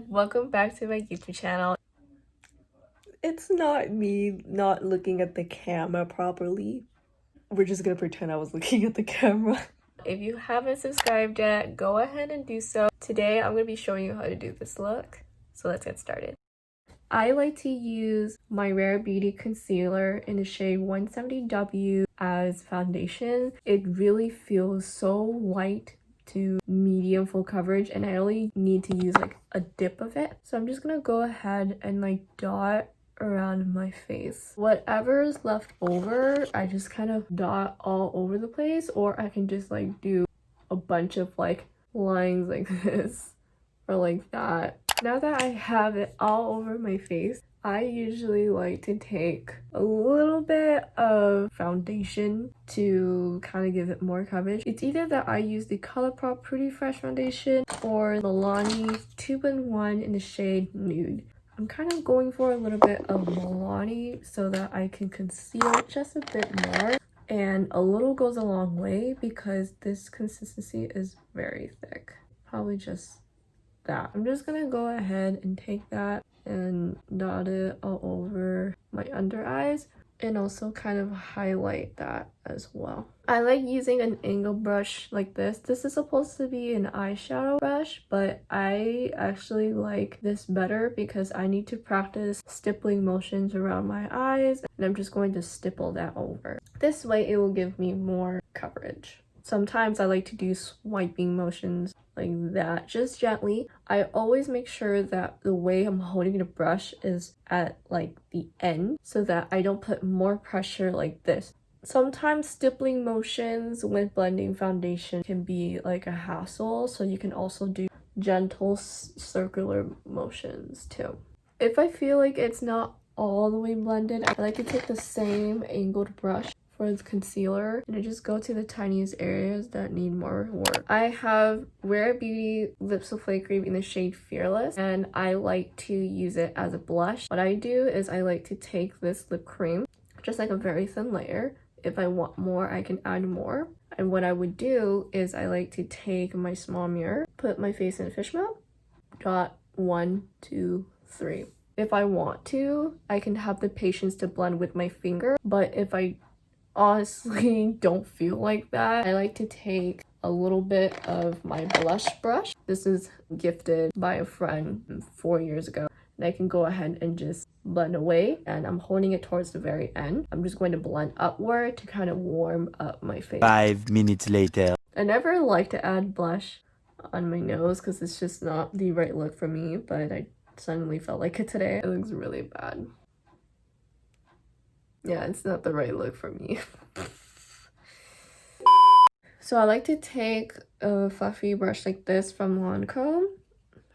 Welcome back to my YouTube channel. It's not me not looking at the camera properly. We're just gonna pretend I was looking at the camera. If you haven't subscribed yet, go ahead and do so. Today I'm going to be showing you how to do this look. So let's get started. I like to use my Rare Beauty concealer in the shade 170W as foundation. It really feels so light to medium full coverage, and I only need to use like a dip of it. So I'm just gonna go ahead and like dot around my face. Whatever is left over, I just kind of dot all over the place, or I can just like do a bunch of like lines like this or like that. Now that I have it all over my face, I usually like to take a little bit of foundation to kind of give it more coverage. It's either that I use the ColourPop Pretty Fresh foundation or Milani 2-in-1 in the shade Nude. I'm kind of going for a little bit of Milani so that I can conceal just a bit more. And a little goes a long way because this consistency is very thick. Probably just that. I'm just gonna go ahead and take that and dot it all over my under eyes and also kind of highlight that as well. I like using an angle brush like this. This is supposed to be an eyeshadow brush, but I actually like this better because I need to practice stippling motions around my eyes, and I'm just going to stipple that over. This way it will give me more coverage. Sometimes I like to do swiping motions like that, just gently. I always make sure that the way I'm holding the brush is at like the end so that I don't put more pressure like this. Sometimes stippling motions when blending foundation can be like a hassle, so you can also do gentle circular motions too. If I feel like it's not all the way blended, I like to take the same angled brush for the concealer and I just go to the tiniest areas that need more work. I have Rare Beauty Lip Souffle Cream in the shade Fearless, and I like to use it as a blush. What I do is I like to take this lip cream, just like a very thin layer. If I want more, I can add more. And what I would do is I like to take my small mirror, put my face in a fish mouth, dot 1, 2, 3. If I want to, I can have the patience to blend with my finger, but if I honestly don't feel like that, I like to take a little bit of my blush brush. This is gifted by a friend 4 years ago, and I can go ahead and just blend away, and I'm holding it towards the very end. I'm just going to blend upward to kind of warm up my face. 5 minutes later. I never like to add blush on my nose because it's just not the right look for me, but I suddenly felt like it today. It looks really bad. Yeah, it's not the right look for me. So I like to take a fluffy brush like this from Lancome.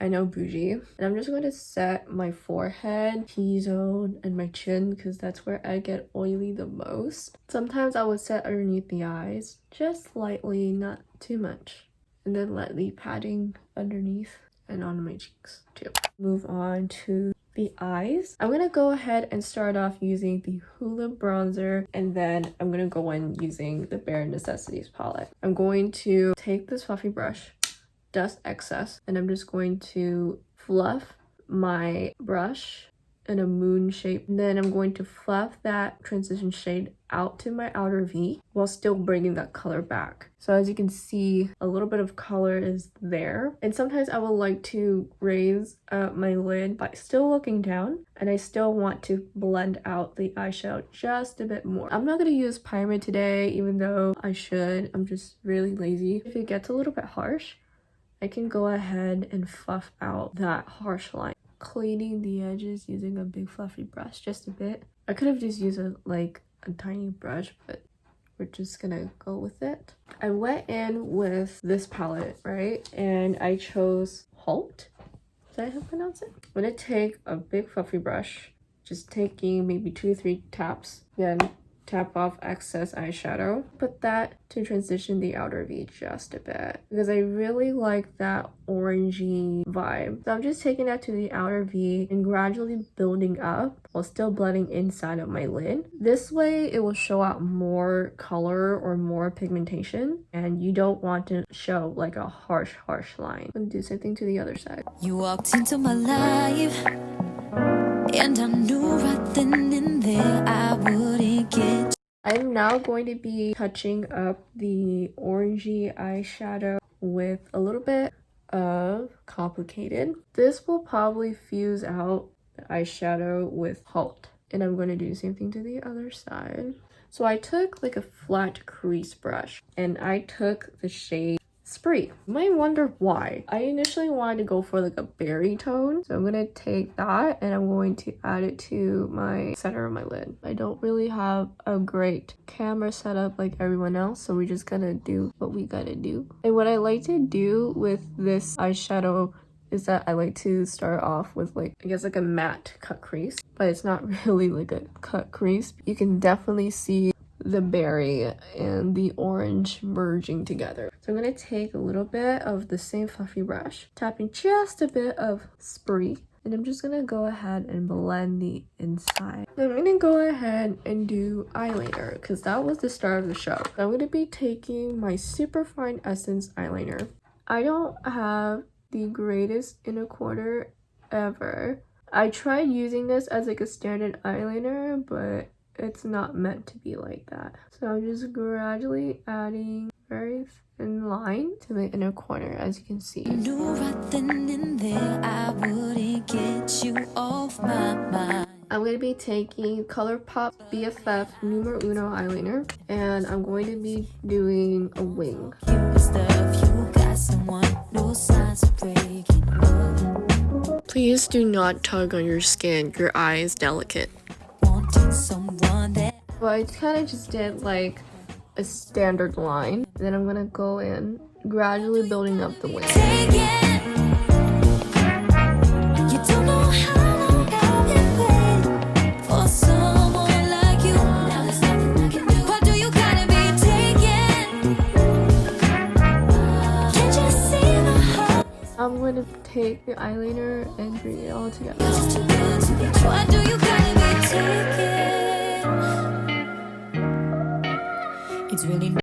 I know, bougie. And I'm just going to set my forehead, T-zone, and my chin because that's where I get oily the most. Sometimes I would set underneath the eyes, just lightly, not too much. And then lightly patting underneath and on my cheeks too. Move on to the eyes. I'm gonna go ahead and start off using the Hoola bronzer, and then I'm gonna go in using the Bare Necessities palette. I'm going to take this fluffy brush, dust excess, and I'm just going to fluff my brush in a moon shape. And then I'm going to fluff that transition shade out to my outer V while still bringing that color back. So as you can see, a little bit of color is there. And sometimes I would like to raise my lid by still looking down, and I still want to blend out the eyeshadow just a bit more. I'm not going to use primer today, even though I should. I'm just really lazy. If it gets a little bit harsh, I can go ahead and fluff out that harsh line, cleaning the edges using a big fluffy brush just a bit. I could have just used a tiny brush, but we're just gonna go with it. I went in with this palette, right? And I chose Halt. Is that how I pronounce it? I'm gonna take a big fluffy brush, just taking maybe 2 to 3 taps, then tap off excess eyeshadow. Put that to transition the outer V just a bit because I really like that orangey vibe. So I'm just taking that to the outer V and gradually building up while still blending inside of my lid. This way it will show out more color or more pigmentation, and you don't want to show like a harsh line. I'm gonna do the same thing to the other side. You walked into my life and I knew right then and there I wouldn't get. I'm now going to be touching up the orangey eyeshadow with a little bit of Complicated. This will probably fuse out the eyeshadow with Halt. And I'm going to do the same thing to the other side. So I took like a flat crease brush and I took the shade Spree. You might wonder why. I initially wanted to go for like a berry tone. So I'm going to take that and I'm going to add it to my center of my lid. I don't really have a great camera setup like everyone else. So we're just going to do what we got to do. And what I like to do with this eyeshadow is that I like to start off with like, I guess like a matte cut crease. But it's not really like a cut crease. You can definitely see the berry and the orange merging together. So I'm going to take a little bit of the same fluffy brush, tapping just a bit of Spree, and I'm just going to go ahead and blend the inside. Then I'm going to go ahead and do eyeliner because that was the start of the show. So I'm going to be taking my super fine Essence eyeliner. I don't have the greatest inner corner ever. I tried using this as like a standard eyeliner, but it's not meant to be like that. So I'm just gradually adding very thin line to the inner corner, as you can see. Knew right then and there I wouldn't get you off my mind. I'm going to be taking ColourPop BFF Numero Uno eyeliner, and I'm going to be doing a wing. You got someone, no signs of breaking up. Please do not tug on your skin. Your eye is delicate. Wanting someone that. Well, I kind of just did like a standard line. Then I'm gonna go in, gradually building up the wing. Take it. You don't know how long I've been waiting for someone like you. Now there's nothing I can do. Why do you gotta be taken? Can't you see my heart? I'm gonna take the eyeliner and bring it all together. It's too good to be true. Why do you gotta be taken? It's really.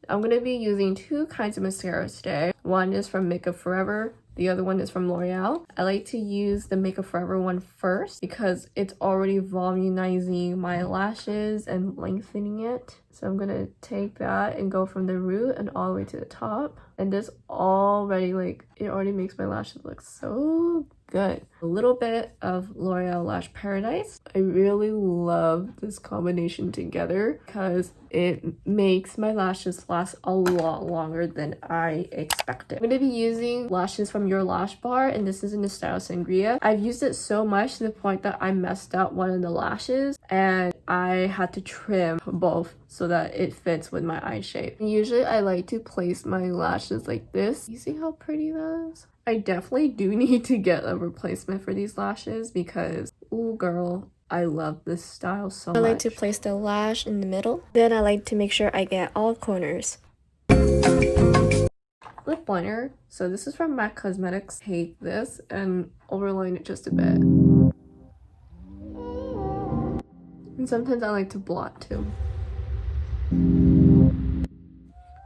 I'm gonna be using two kinds of mascaras today. One is from Makeup Forever. The other one is from L'Oreal. I like to use the Makeup Forever one first because it's already volumizing my lashes and lengthening it. So I'm gonna take that and go from the root and all the way to the top. And this already, like, it already makes my lashes look so good. A little bit of L'Oreal Lash Paradise. I really love this combination together because it makes my lashes last a lot longer than I expected. I'm going to be using lashes from Your Lash Bar, and this is in the style Sangria. I've used it so much to the point that I messed up one of the lashes and I had to trim both so that it fits with my eye shape. And usually I like to place my lashes like this. You see how pretty that is? I definitely do need to get a replacement for these lashes because, ooh girl, I love this style so much. I like to place the lash in the middle. Then I like to make sure I get all corners. Lip liner. So this is from MAC Cosmetics. Hate this, and overline it just a bit. And sometimes I like to blot too.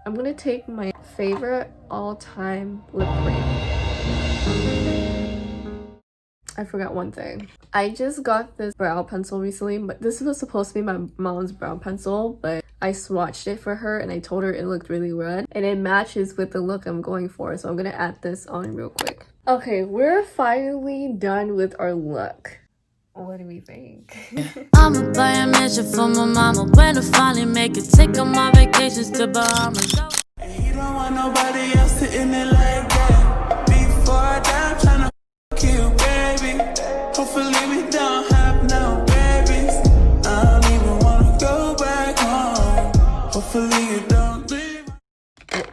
I'm gonna take my favorite all-time lip cream. I forgot one thing. I just got this brow pencil recently, but this was supposed to be my mom's brow pencil, but I swatched it for her and I told her it looked really red and it matches with the look I'm going for, so I'm gonna add this on real quick. Okay, we're finally done with our look. What do we think? I'ma buy a mansion for my mama when I finally make it. Take all my vacations to Bahamas. And you don't want nobody else to in it like that. Before I die, I'm tryna fuck you, baby. Hopefully we don't have no babies. I don't even wanna go back home. Hopefully you don't leave.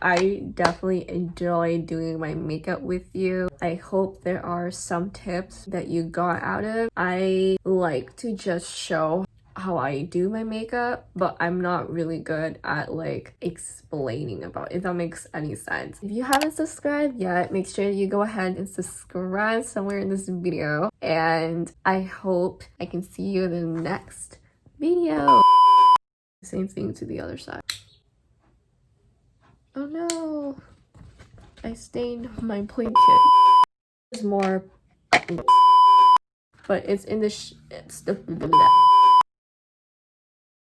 I definitely enjoy doing my makeup with you. I hope there are some tips that you got out of. I like to just show how I do my makeup, but I'm not really good at like explaining about it, if that makes any sense. If you haven't subscribed yet, make sure you go ahead and subscribe somewhere in this video, and I hope I can see you in the next video. Same thing to the other side. Oh no, I stained my blanket. There's more, but it's in the it's the